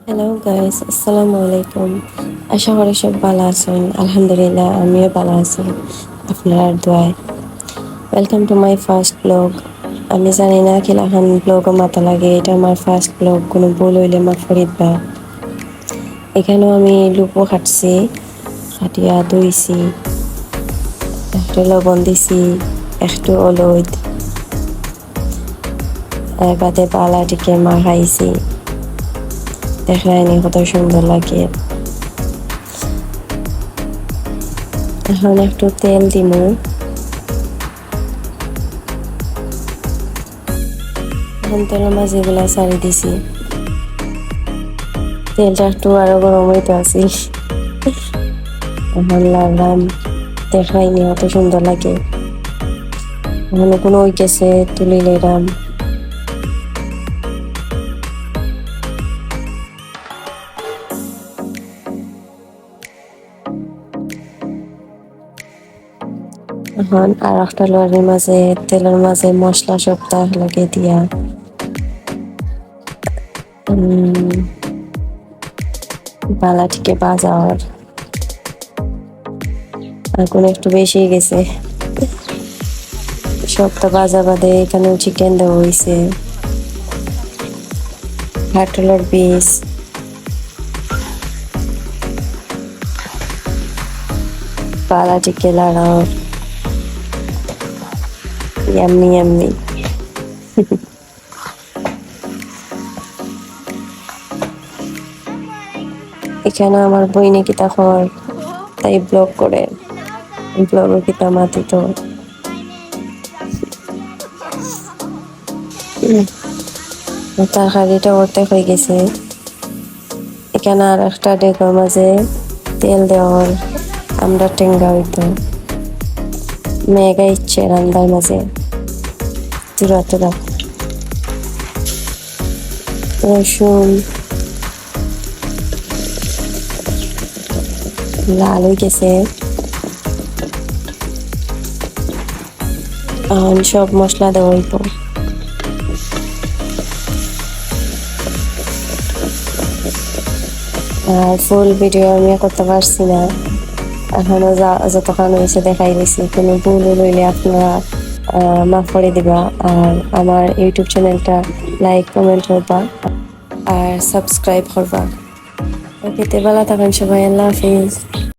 Hello guys, আসসালামু আলাইকুম। আশা করি সব ভালো আছেন। আলহামদুলিল্লাহ, আমিও ভালো আছি আপনার দোয়ায়। Welcome to my first blog. আমি জানি না কিলাখান ব্লগও মাথা লাগে, এটা আমার ফার্স্ট ব্লগ, কোনো ভুল হইলে মাফ করিত বা। এখানেও আমি লুপো খাটছি, খাটিয়া ধুইছি, একটু লবণ দিছি, একটু অলুদ, বাদে পালাটিকে মাখাইছি। দেখলেন কত সুন্দর লাগে। এখন একটু তেল দিমু, এখন তেলের মাঝে এগুলা ছাড়ি দিছি। তেলটা একটু আরো গরম হইতে আসি, এখন লাগাম। দেখাইনি অত সুন্দর লাগে। এখন কোনো ওই গেছে তুলি লেরাম। এখন আর একটা লরির মাঝে তেলের মাঝে মশলা সপ্তাহ লাগে দিয়া বালাটিকে বাজার এখন একটু বেশি গেছে। সপ্তাহ বাজা বাদে এখানে চিকেন দেওয়া হয়েছে, কাঁঠালের বীজ, বালাটিকে লাড়াও। Yummy yummy. এখানে আমার বইনে কিতা খবর তাই ব্লগ করে, ব্লগের কিতা মাতি তো। তরকারিটা করতে হয়ে গেছে। এখানে আর একটা ডেকোর মাঝে তেল দেওয়ার আমরা টেঙ্গা হইতো, মেঘা ইচ্ছে রান্দার মাঝে তুরা তুরা রসুন লাল হয়ে গেছে। এখন সব মশলা দেওয়া হইব। আর ফুল ভিডিও আমি করতে পারছি না, এখনো যতক্ষণ হয়েছে দেখাই দিছি। কোনো ভুল হইলে আপনারা মাফ করে দিবা। আর আমার ইউটিউব চ্যানেলটা লাইক কমেন্ট করবা আর সাবস্ক্রাইব করবা। ওকে, ভালো থাকেন সবাই। আল্লাহ হাফিজ।